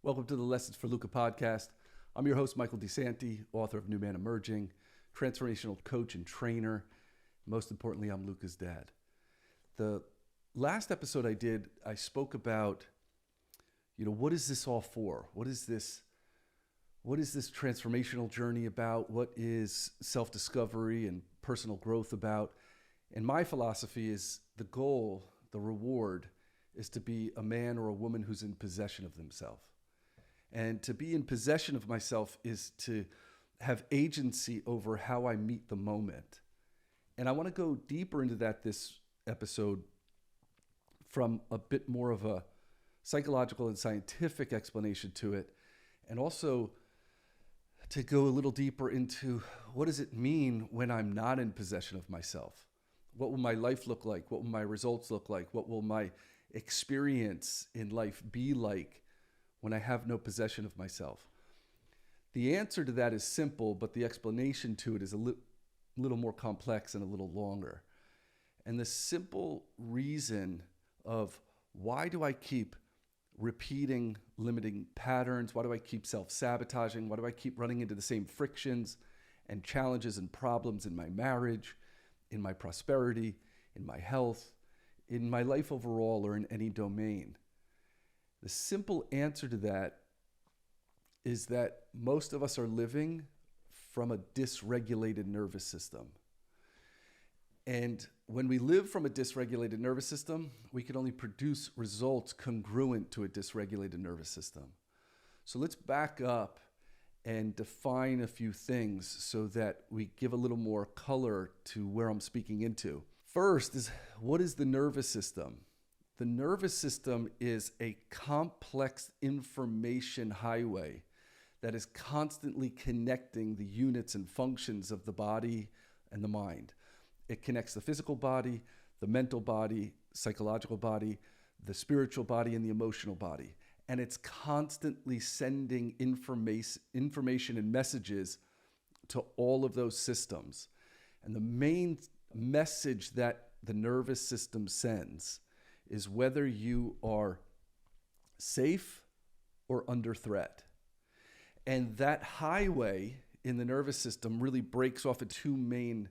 Welcome to the Lessons for Luca podcast. I'm your host, Michael DeSanti, author of New Man Emerging, transformational coach and trainer. Most importantly, I'm Luca's dad. The last episode I did, I spoke about, what is this all for? What is this transformational journey about? What is self-discovery and personal growth about? And my philosophy is the goal, the reward, is to be a man or a woman who's in possession of themselves. And to be in possession of myself is to have agency over how I meet the moment. And I want to go deeper into that this episode from a bit more of a psychological and scientific explanation to it, and also to go a little deeper into what does it mean when I'm not in possession of myself? What will my life look like? What will my results look like? What will my experience in life be like when I have no possession of myself? The answer to that is simple, but the explanation to it is a little more complex and a little longer. And the simple reason of why do I keep repeating limiting patterns? Why do I keep self-sabotaging? Why do I keep running into the same frictions and challenges and problems in my marriage, in my prosperity, in my health, in my life overall, or in any domain? The simple answer to that is that most of us are living from a dysregulated nervous system. And when we live from a dysregulated nervous system, we can only produce results congruent to a dysregulated nervous system. So let's back up and define a few things so that we give a little more color to where I'm speaking into. First is, what is the nervous system? The nervous system is a complex information highway that is constantly connecting the units and functions of the body and the mind. It connects the physical body, the mental body, psychological body, the spiritual body, and the emotional body. And it's constantly sending information and messages to all of those systems. And the main message that the nervous system sends is whether you are safe or under threat. And that highway in the nervous system really breaks off into two main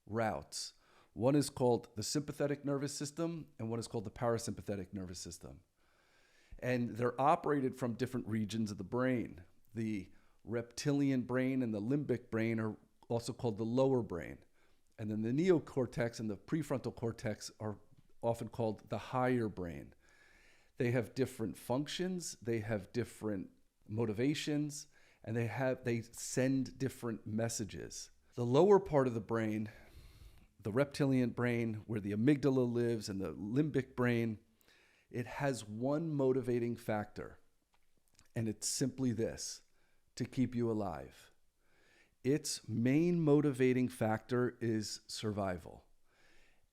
routes. One is called the sympathetic nervous system, and one is called the parasympathetic nervous system. And they're operated from different regions of the brain. The reptilian brain and the limbic brain are also called the lower brain. And then the neocortex and the prefrontal cortex are often called the higher brain. They have different functions, they have different motivations, and they send different messages. The lower part of the brain, the reptilian brain, where the amygdala lives, and the limbic brain, it has one motivating factor, and it's simply this: to keep you alive. Its main motivating factor is survival.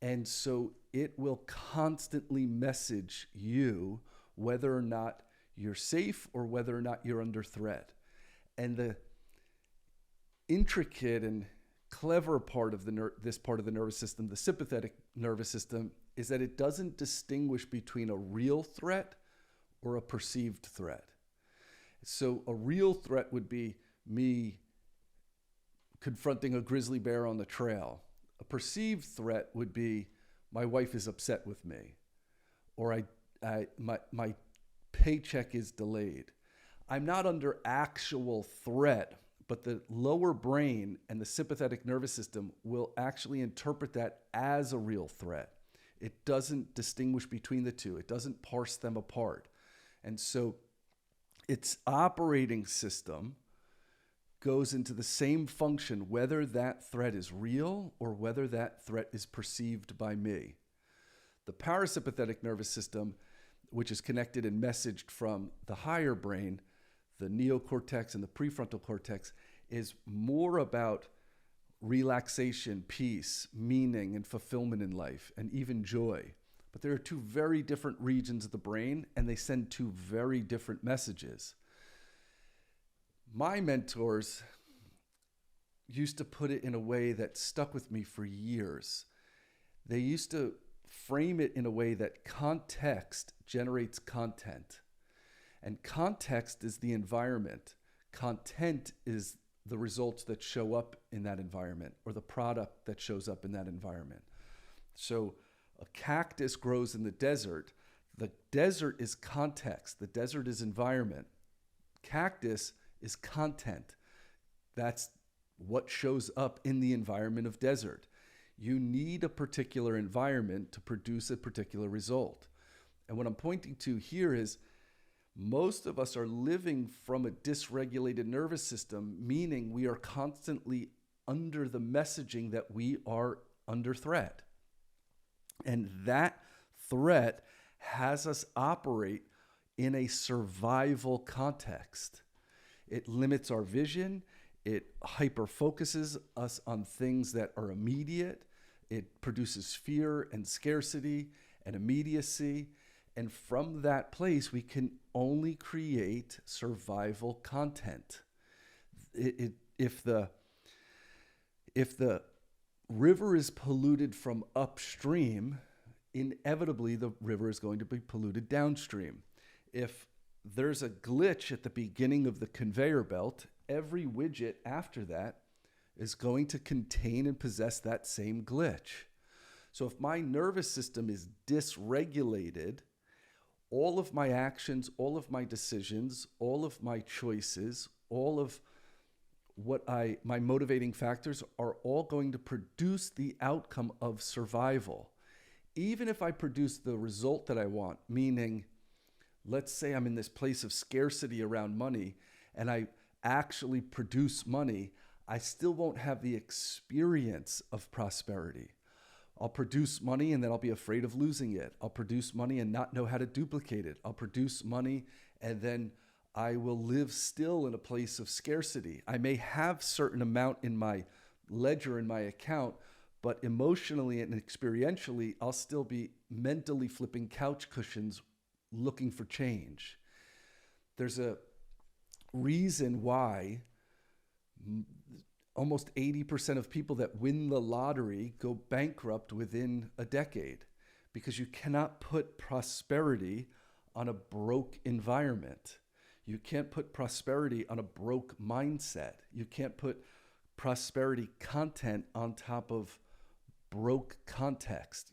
And so it will constantly message you whether or not you're safe or whether or not you're under threat. And the intricate and clever part of this part of the nervous system, the sympathetic nervous system, is that it doesn't distinguish between a real threat or a perceived threat. So a real threat would be me confronting a grizzly bear on the trail. A perceived threat would be my wife is upset with me, or my paycheck is delayed. I'm not under actual threat, but the lower brain and the sympathetic nervous system will actually interpret that as a real threat. It doesn't distinguish between the two. It doesn't parse them apart. And so its operating system goes into the same function, whether that threat is real or whether that threat is perceived by me. The parasympathetic nervous system, which is connected and messaged from the higher brain, the neocortex and the prefrontal cortex, is more about relaxation, peace, meaning, and fulfillment in life, and even joy. But there are two very different regions of the brain, and they send two very different messages. My mentors used to put it in a way that stuck with me for years. They used to frame it in a way that context generates content. And context is the environment. Content is the results that show up in that environment, or the product that shows up in that environment. So a cactus grows in the desert. The desert is context. The desert is environment. Cactus is content. That's what shows up in the environment of desert. You need a particular environment to produce a particular result. And what I'm pointing to here is most of us are living from a dysregulated nervous system, meaning we are constantly under the messaging that we are under threat. And that threat has us operate in a survival context. It limits our vision. It hyper-focuses us on things that are immediate. It produces fear and scarcity and immediacy. And from that place, we can only create survival content. If the river is polluted from upstream, inevitably the river is going to be polluted downstream. If there's a glitch at the beginning of the conveyor belt, every widget after that is going to contain and possess that same glitch. So if my nervous system is dysregulated, all of my actions, all of my decisions, all of my choices, all of my motivating factors are all going to produce the outcome of survival. Even if I produce the result that I want, meaning, let's say I'm in this place of scarcity around money and I actually produce money, I still won't have the experience of prosperity. I'll produce money and then I'll be afraid of losing it. I'll produce money and not know how to duplicate it. I'll produce money and then I will live still in a place of scarcity. I may have certain amount in my ledger, in my account, but emotionally and experientially, I'll still be mentally flipping couch cushions looking for change. There's a reason why almost 80% of people that win the lottery go bankrupt within a decade, because you cannot put prosperity on a broke environment. You can't put prosperity on a broke mindset. You can't put prosperity content on top of broke context.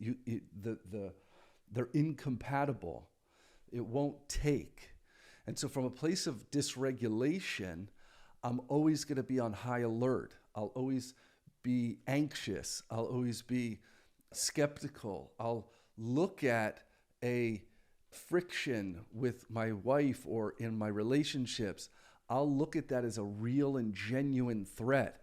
They're incompatible. It won't take. And so from a place of dysregulation, I'm always going to be on high alert. I'll always be anxious. I'll always be skeptical. I'll look at a friction with my wife or in my relationships. I'll look at that as a real and genuine threat.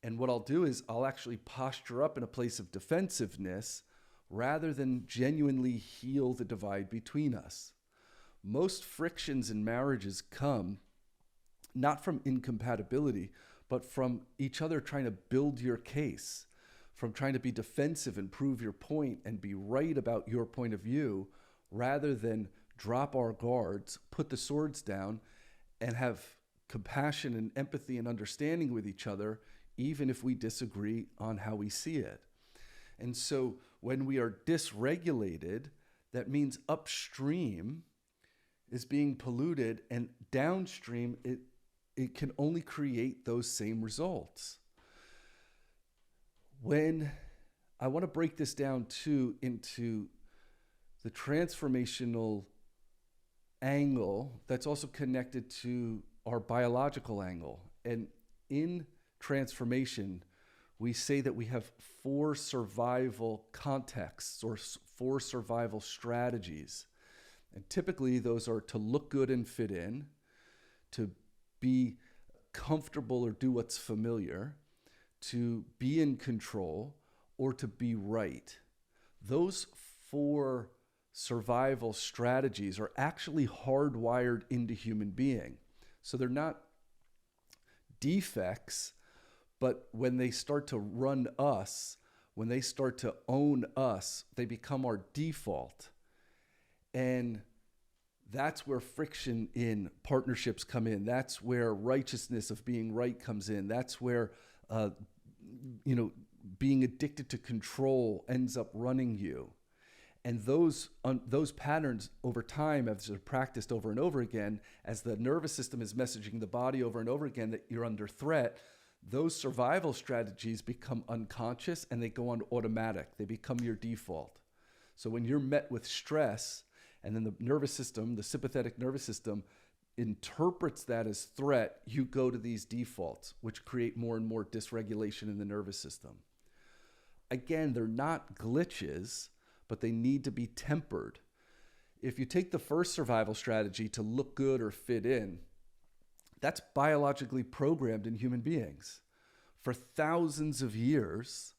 And what I'll do is I'll actually posture up in a place of defensiveness rather than genuinely heal the divide between us. Most frictions in marriages come not from incompatibility, but from each other trying to build your case, from trying to be defensive and prove your point and be right about your point of view, rather than drop our guards, put the swords down, and have compassion and empathy and understanding with each other, even if we disagree on how we see it. And so when we are dysregulated, that means upstream is being polluted, and downstream it can only create those same results. When I want to break this down too into the transformational angle that's also connected to our biological angle. And in transformation, we say that we have 4 survival contexts or 4 survival strategies. And typically those are to look good and fit in, to be comfortable or do what's familiar, to be in control, or to be right. Those 4 survival strategies are actually hardwired into human being. So they're not defects, but when they start to run us, when they start to own us, they become our default. And that's where friction in partnerships come in. That's where righteousness of being right comes in. That's where, being addicted to control ends up running you. And those patterns over time, as they're practiced over and over again, as the nervous system is messaging the body over and over again that you're under threat, those survival strategies become unconscious and they go on automatic. They become your default. So when you're met with stress, and then the nervous system, the sympathetic nervous system, interprets that as threat, you go to these defaults, which create more and more dysregulation in the nervous system. Again, they're not glitches, but they need to be tempered. If you take the first survival strategy to look good or fit in, that's biologically programmed in human beings. For thousands of years,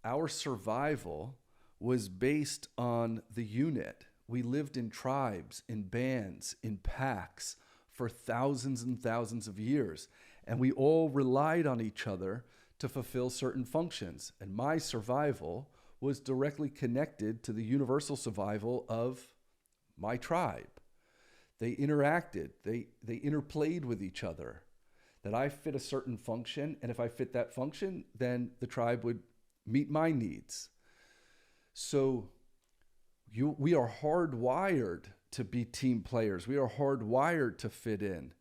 our survival was based on the unit. We lived in tribes, in bands, in packs for thousands and thousands of years. And we all relied on each other to fulfill certain functions. And my survival was directly connected to the universal survival of my tribe. They interacted, they interplayed with each other. That I fit a certain function, and if I fit that function, then the tribe would meet my needs. So we are hardwired to be team players. We are hardwired to fit in.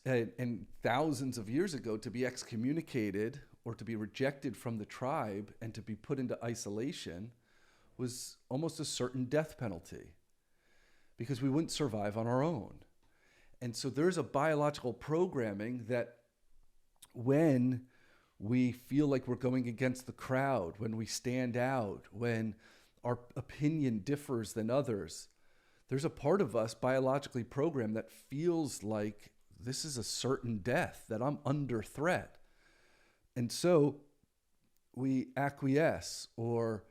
And thousands of years ago, to be excommunicated or to be rejected from the tribe and to be put into isolation was almost a certain death penalty because we wouldn't survive on our own. And so there's a biological programming that when we feel like we're going against the crowd, when we stand out, when our opinion differs than others, there's a part of us biologically programmed that feels like this is a certain death, that I'm under threat. And so we acquiesce or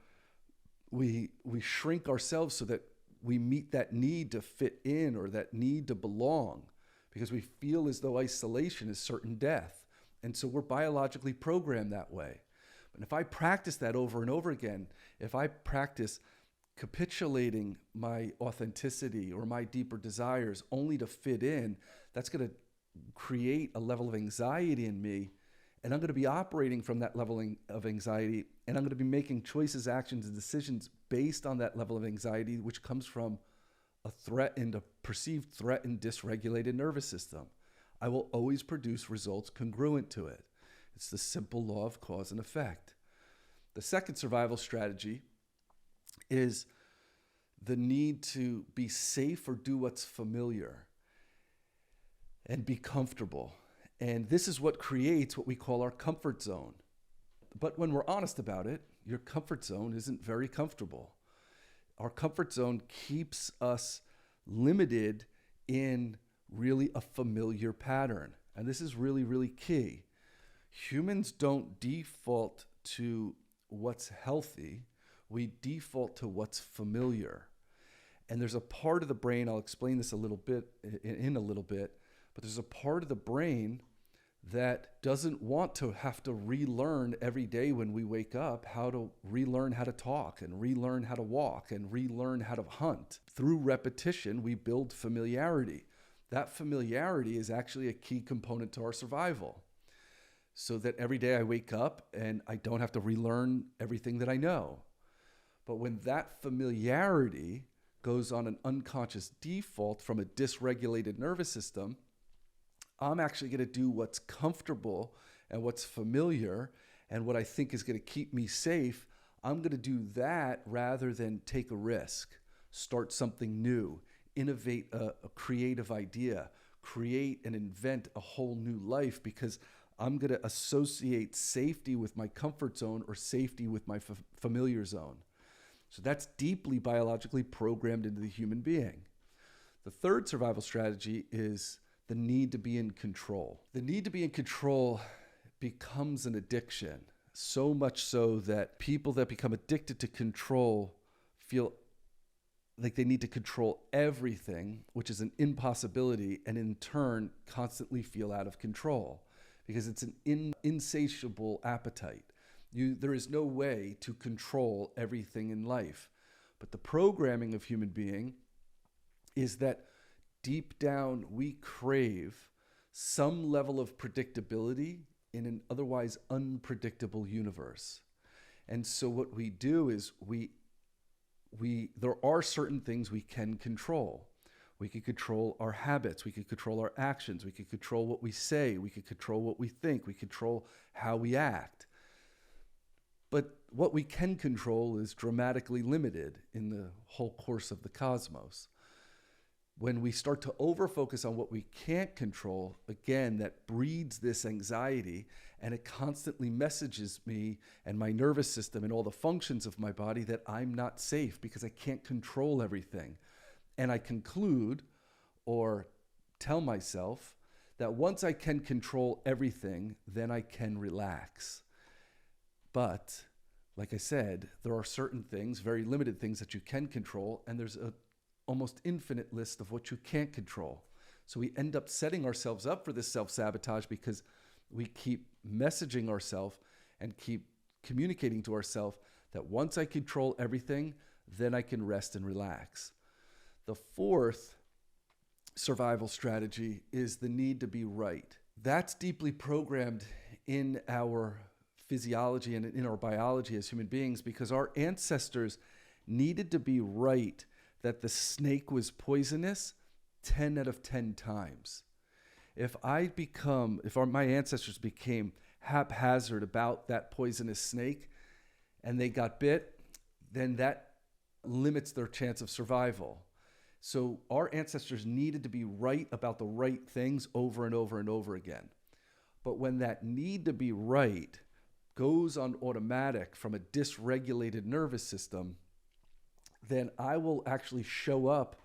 we shrink ourselves so that we meet that need to fit in or that need to belong because we feel as though isolation is certain death. And so we're biologically programmed that way. But if I practice that over and over again, if I practice capitulating my authenticity or my deeper desires only to fit in, that's going to create a level of anxiety in me. And I'm going to be operating from that level of anxiety, and I'm going to be making choices, actions, and decisions based on that level of anxiety, which comes from a perceived threat and dysregulated nervous system. I will always produce results congruent to it. It's the simple law of cause and effect. The second survival strategy is the need to be safe or do what's familiar and be comfortable. And this is what creates what we call our comfort zone. But when we're honest about it, your comfort zone isn't very comfortable. Our comfort zone keeps us limited in really a familiar pattern. And this is really, really key. Humans don't default to what's healthy. We default to what's familiar. And there's a part of the brain, I'll explain this a little bit, but there's a part of the brain that doesn't want to have to relearn every day when we wake up how to relearn how to talk and relearn how to walk and relearn how to hunt. Through repetition, we build familiarity. That familiarity is actually a key component to our survival. So that every day I wake up and I don't have to relearn everything that I know. But when that familiarity goes on an unconscious default from a dysregulated nervous system, I'm actually going to do what's comfortable and what's familiar and what I think is going to keep me safe. I'm going to do that rather than take a risk, start something new, innovate a creative idea, create and invent a whole new life because I'm going to associate safety with my comfort zone or safety with my familiar zone. So that's deeply biologically programmed into the human being. The third survival strategy is the need to be in control. The need to be in control becomes an addiction, so much so that people that become addicted to control feel like they need to control everything, which is an impossibility, and in turn constantly feel out of control because it's an insatiable appetite. There is no way to control everything in life. But the programming of human being is that deep down, we crave some level of predictability in an otherwise unpredictable universe. And so what we do is we there are certain things we can control. We can control our habits. We can control our actions. We can control what we say. We can control what we think. We control how we act. But what we can control is dramatically limited in the whole course of the cosmos. When we start to overfocus on what we can't control, again, that breeds this anxiety, and it constantly messages me and my nervous system and all the functions of my body that I'm not safe because I can't control everything. And I conclude or tell myself that once I can control everything, then I can relax. But like I said, there are certain things, very limited things that you can control, and there's a almost infinite list of what you can't control. So we end up setting ourselves up for this self-sabotage because we keep messaging ourselves and keep communicating to ourselves that once I control everything, then I can rest and relax. The fourth survival strategy is the need to be right. That's deeply programmed in our physiology and in our biology as human beings because our ancestors needed to be right that the snake was poisonous 10 out of 10 times. If my ancestors became haphazard about that poisonous snake and they got bit, then that limits their chance of survival. So our ancestors needed to be right about the right things over and over and over again. But when that need to be right goes on automatic from a dysregulated nervous system, then I will actually show up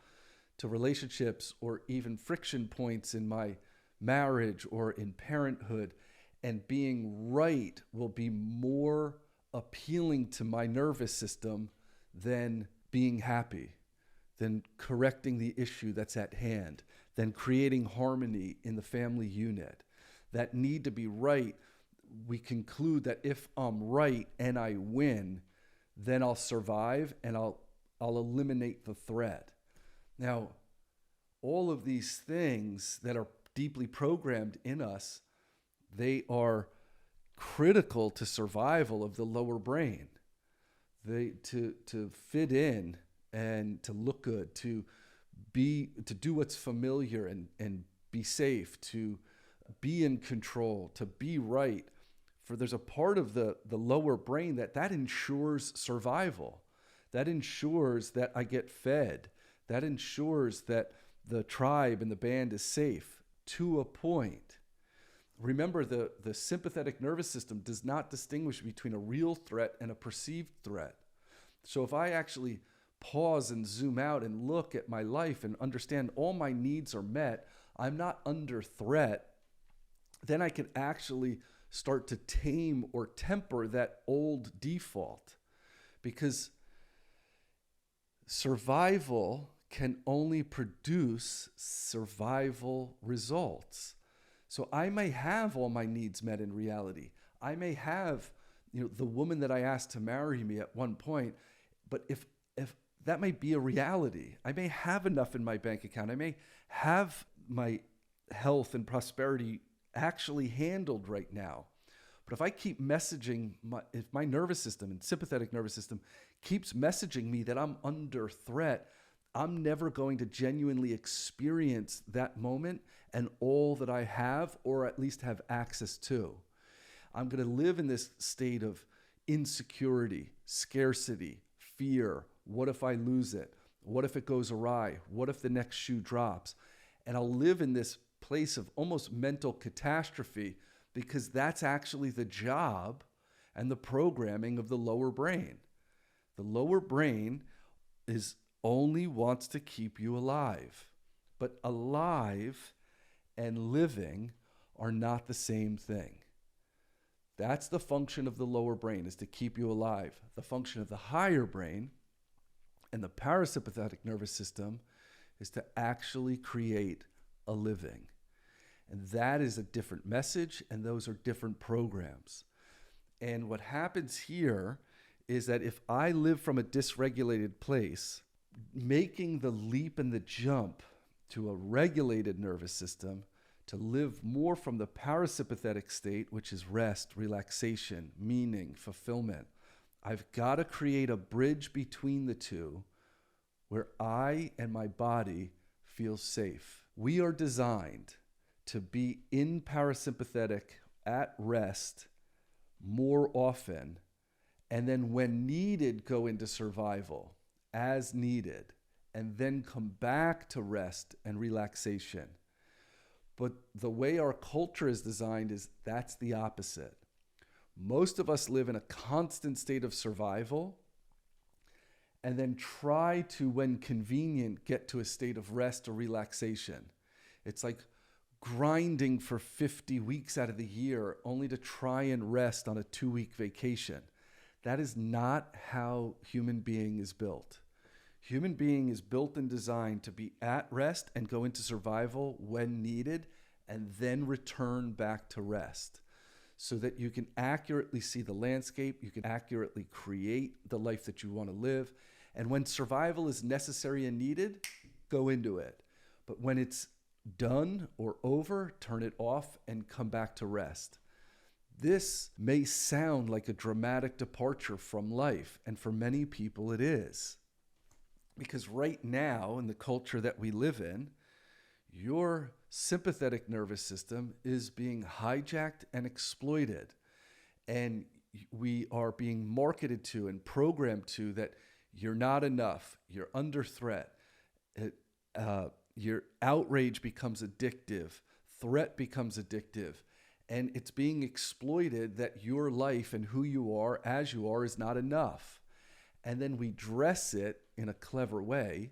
to relationships or even friction points in my marriage or in parenthood, and being right will be more appealing to my nervous system than being happy, than correcting the issue that's at hand, than creating harmony in the family unit. That need to be right, we conclude that if I'm right and I win, then I'll survive and I'll eliminate the threat. Now, all of these things that are deeply programmed in us, they are critical to survival of the lower brain. To fit in and to look good, to do what's familiar and be safe, to be in control, to be right. For there's a part of the lower brain that ensures survival. That ensures that I get fed. That ensures that the tribe and the band is safe to a point. Remember, the sympathetic nervous system does not distinguish between a real threat and a perceived threat. So if I actually pause and zoom out and look at my life and understand all my needs are met, I'm not under threat, then I can actually start to tame or temper that old default. Because survival can only produce survival results. So I may have all my needs met in reality. I may have, the woman that I asked to marry me at one point, but if that may be a reality, I may have enough in my bank account. I may have my health and prosperity actually handled right now. But if I keep messaging, if my nervous system and sympathetic nervous system keeps messaging me that I'm under threat, I'm never going to genuinely experience that moment and all that I have, or at least have access to. I'm going to live in this state of insecurity, scarcity, fear. What if I lose it? What if it goes awry? What if the next shoe drops? And I'll live in this place of almost mental catastrophe, because that's actually the job and the programming of the lower brain. The lower brain only wants to keep you alive. But alive and living are not the same thing. That's the function of the lower brain, is to keep you alive. The function of the higher brain and the parasympathetic nervous system is to actually create a living. And that is a different message, and those are different programs. And what happens here is that if I live from a dysregulated place, making the leap and the jump to a regulated nervous system, to live more from the parasympathetic state, which is rest, relaxation, meaning, fulfillment, I've got to create a bridge between the two where I and my body feel safe. We are designed to be in parasympathetic at rest more often, and then when needed, go into survival as needed, and then come back to rest and relaxation. But the way our culture is designed is that's the opposite. Most of us live in a constant state of survival and then try to, when convenient, get to a state of rest or relaxation. It's like grinding for 50 weeks out of the year only to try and rest on a 2-week vacation. That is not how human being is built. Human being is built and designed to be at rest and go into survival when needed and then return back to rest so that you can accurately see the landscape, you can accurately create the life that you want to live. And when survival is necessary and needed, go into it. But when it's done or over, turn it off and come back to rest. This may sound like a dramatic departure from life, and for many people it is. Because right now, in the culture that we live in, your sympathetic nervous system is being hijacked and exploited. And we are being marketed to and programmed to that you're not enough, you're under threat, your outrage becomes addictive, threat becomes addictive, and it's being exploited that your life and who you are as you are is not enough. And then we dress it in a clever way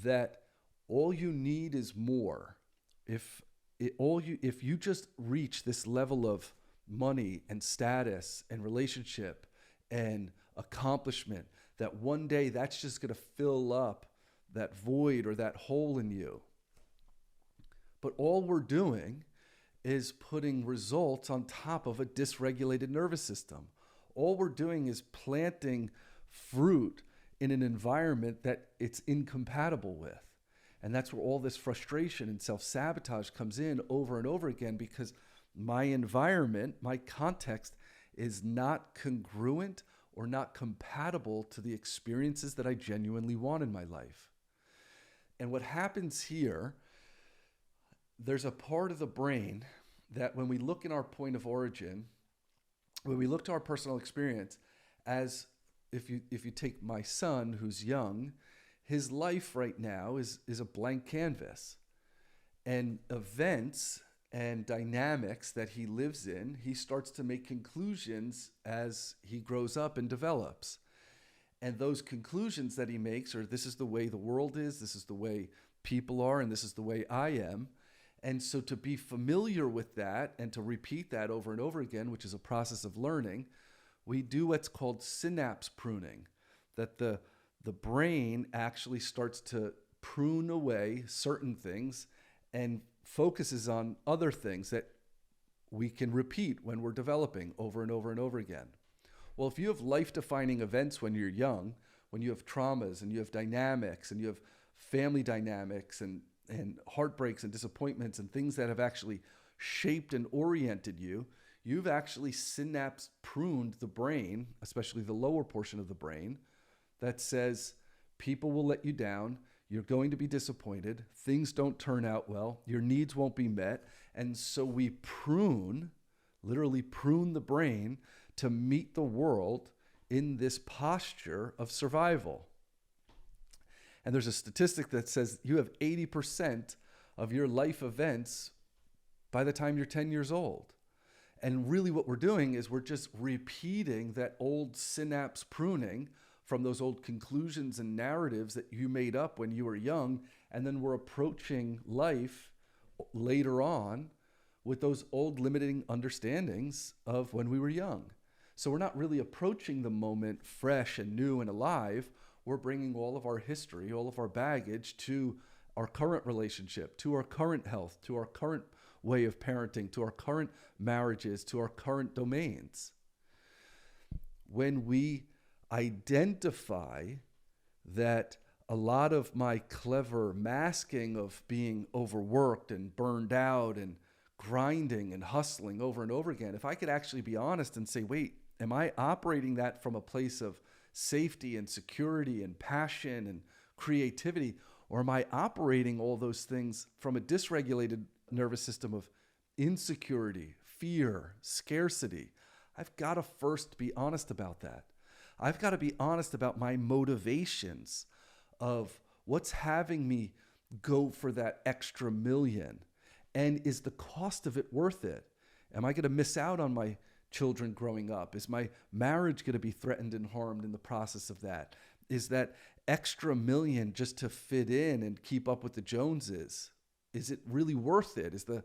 that all you need is more. If you just reach this level of money and status and relationship and accomplishment, that one day that's just going to fill up that void or that hole in you. But all we're doing is putting results on top of a dysregulated nervous system. All we're doing is planting fruit in an environment that it's incompatible with. And that's where all this frustration and self-sabotage comes in over and over again, because my environment, my context is not congruent or not compatible to the experiences that I genuinely want in my life. And what happens here, there's a part of the brain that when we look in our point of origin, when we look to our personal experience, as if you take my son who's young, his life right now is a blank canvas. And events and dynamics that he lives in, he starts to make conclusions as he grows up and develops. And those conclusions that he makes are, this is the way the world is, this is the way people are, and this is the way I am. And so to be familiar with that and to repeat that over and over again, which is a process of learning, we do what's called synapse pruning, that the brain actually starts to prune away certain things and focuses on other things that we can repeat when we're developing over and over and over again. Well, if you have life-defining events when you're young, when you have traumas and you have dynamics and you have family dynamics and heartbreaks and disappointments and things that have actually shaped and oriented you, you've actually synapse pruned the brain, especially the lower portion of the brain, that says people will let you down, you're going to be disappointed, things don't turn out well, your needs won't be met. And so we prune, literally prune the brain to meet the world in this posture of survival. And there's a statistic that says you have 80% of your life events by the time you're 10 years old. And really what we're doing is we're just repeating that old synapse pruning from those old conclusions and narratives that you made up when you were young. And then we're approaching life later on with those old limiting understandings of when we were young. So we're not really approaching the moment fresh and new and alive. We're bringing all of our history, all of our baggage to our current relationship, to our current health, to our current way of parenting, to our current marriages, to our current domains. When we identify that a lot of my clever masking of being overworked and burned out and grinding and hustling over and over again, if I could actually be honest and say, wait, Am I operating that from a place of safety and security and passion and creativity? Or am I operating all those things from a dysregulated nervous system of insecurity, fear, scarcity? I've got to first be honest about that. I've got to be honest about my motivations of what's having me go for that extra million. And is the cost of it worth it? Am I going to miss out on my children growing up? Is my marriage going to be threatened and harmed in the process of that? Is that extra million just to fit in and keep up with the Joneses? Is it really worth it? Is the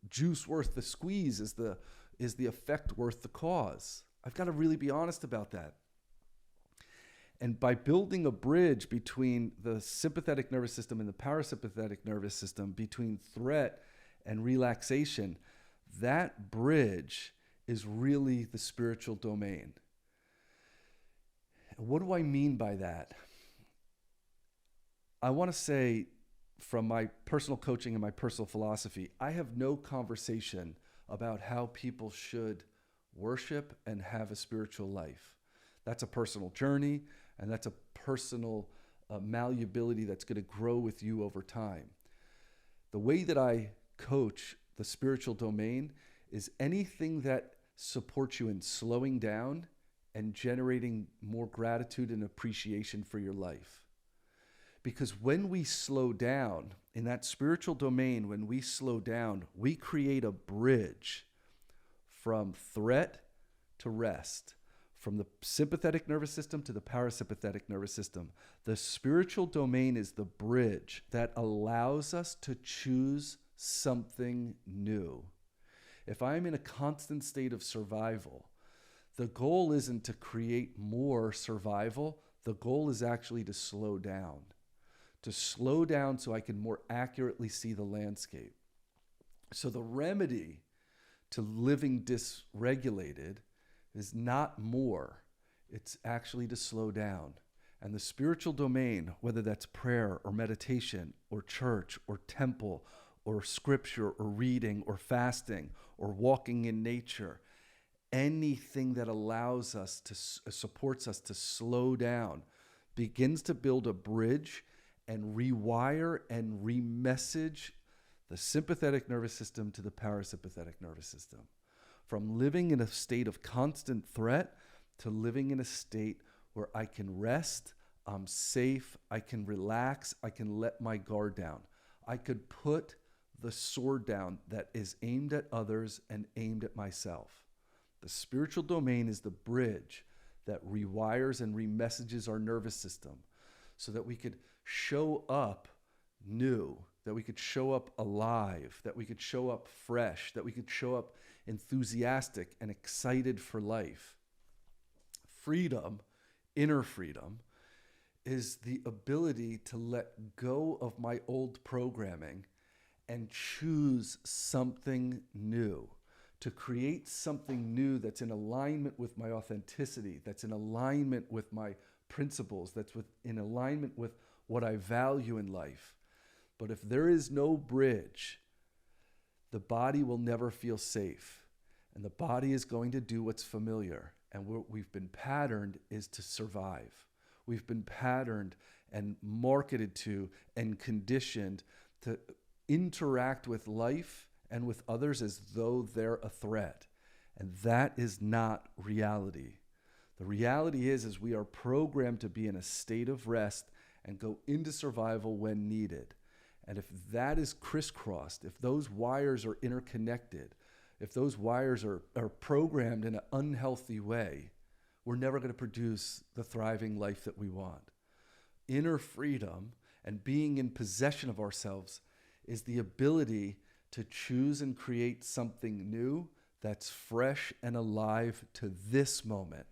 juice worth the squeeze? Is the effect worth the cause? I've got to really be honest about that. And by building a bridge between the sympathetic nervous system and the parasympathetic nervous system, between threat and relaxation, that bridge is really the spiritual domain. What do I mean by that? I want to say, from my personal coaching and my personal philosophy, I have no conversation about how people should worship and have a spiritual life. That's a personal journey, and that's a personal malleability that's going to grow with you over time. The way that I coach the spiritual domain is anything that supports you in slowing down and generating more gratitude and appreciation for your life. Because when we slow down in that spiritual domain, when we slow down, we create a bridge from threat to rest, from the sympathetic nervous system to the parasympathetic nervous system. The spiritual domain is the bridge that allows us to choose something new. If I'm in a constant state of survival, the goal isn't to create more survival. The goal is actually to slow down so I can more accurately see the landscape. So the remedy to living dysregulated is not more. It's actually to slow down. And the spiritual domain, whether that's prayer or meditation or church or temple or scripture or reading or fasting or walking in nature, anything that allows us to, supports us to slow down, begins to build a bridge and rewire and remessage the sympathetic nervous system to the parasympathetic nervous system. From living in a state of constant threat to living in a state where I can rest, I'm safe, I can relax, I can let my guard down. I could put the sword down that is aimed at others and aimed at myself. The spiritual domain is the bridge that rewires and remessages our nervous system so that we could show up new, that we could show up alive, that we could show up fresh, that we could show up enthusiastic and excited for life. Freedom, inner freedom, is the ability to let go of my old programming and choose something new, to create something new that's in alignment with my authenticity, that's in alignment with my principles, that's in alignment with what I value in life. But if there is no bridge, the body will never feel safe. And the body is going to do what's familiar. And what we've been patterned is to survive. We've been patterned and marketed to and conditioned to interact with life and with others as though they're a threat. And that is not reality. The reality is we are programmed to be in a state of rest and go into survival when needed. And if that is crisscrossed, if those wires are interconnected, if those wires are programmed in an unhealthy way, we're never going to produce the thriving life that we want. Inner freedom and being in possession of ourselves is the ability to choose and create something new that's fresh and alive to this moment,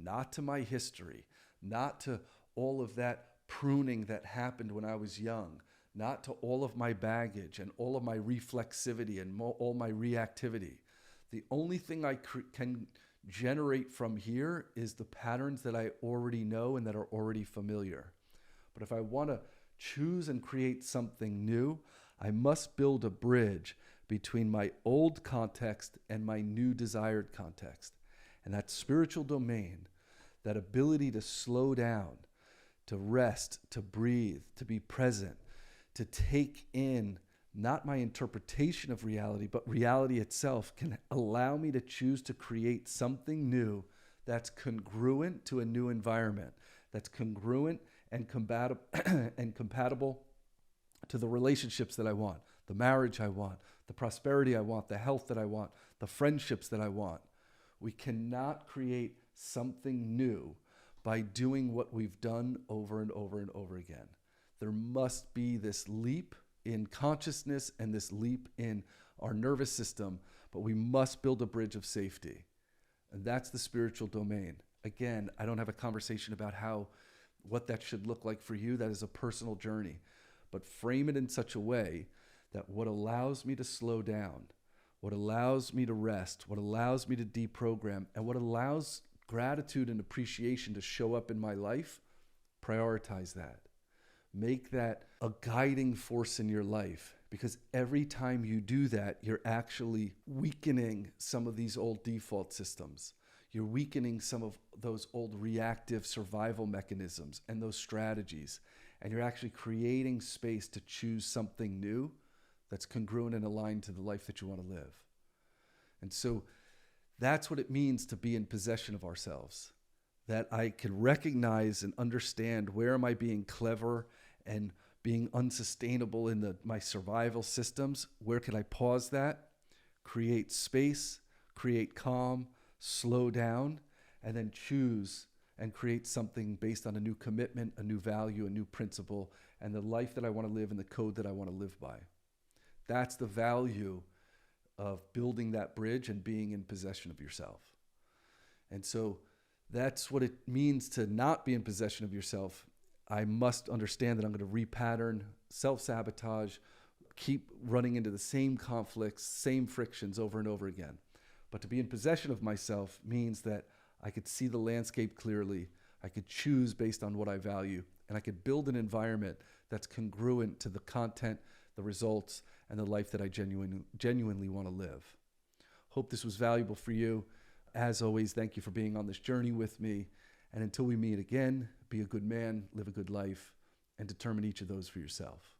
not to my history, not to all of that pruning that happened when I was young, not to all of my baggage and all of my reflexivity and all my reactivity. The only thing I can generate from here is the patterns that I already know and that are already familiar. But if I want to choose and create something new, I must build a bridge between my old context and my new desired context. And that spiritual domain, that ability to slow down, to rest, to breathe, to be present, to take in not my interpretation of reality, but reality itself, can allow me to choose to create something new that's congruent to a new environment, that's congruent and compatible to the relationships that I want, the marriage I want, the prosperity I want, the health that I want, the friendships that I want. We cannot create something new by doing what we've done over and over and over again. There must be this leap in consciousness and this leap in our nervous system, but we must build a bridge of safety. And that's the spiritual domain. Again, I don't have a conversation about what that should look like for you. That is a personal journey. But frame it in such a way that what allows me to slow down, what allows me to rest, what allows me to deprogram, and what allows gratitude and appreciation to show up in my life, prioritize that. Make that a guiding force in your life, because every time you do that, you're actually weakening some of these old default systems. You're weakening some of those old reactive survival mechanisms and those strategies. And you're actually creating space to choose something new that's congruent and aligned to the life that you want to live. And so that's what it means to be in possession of ourselves. That I can recognize and understand, where am I being clever and being unsustainable in my survival systems? Where can I pause that, create space, create calm, slow down, and then choose and create something based on a new commitment, a new value, a new principle, and the life that I want to live and the code that I want to live by. That's the value of building that bridge and being in possession of yourself. And so that's what it means to not be in possession of yourself. I must understand that I'm going to repattern, self-sabotage, keep running into the same conflicts, same frictions over and over again. But to be in possession of myself means that I could see the landscape clearly, I could choose based on what I value, and I could build an environment that's congruent to the content, the results, and the life that I genuinely want to live. Hope this was valuable for you. As always, thank you for being on this journey with me. And until we meet again, be a good man, live a good life, and determine each of those for yourself.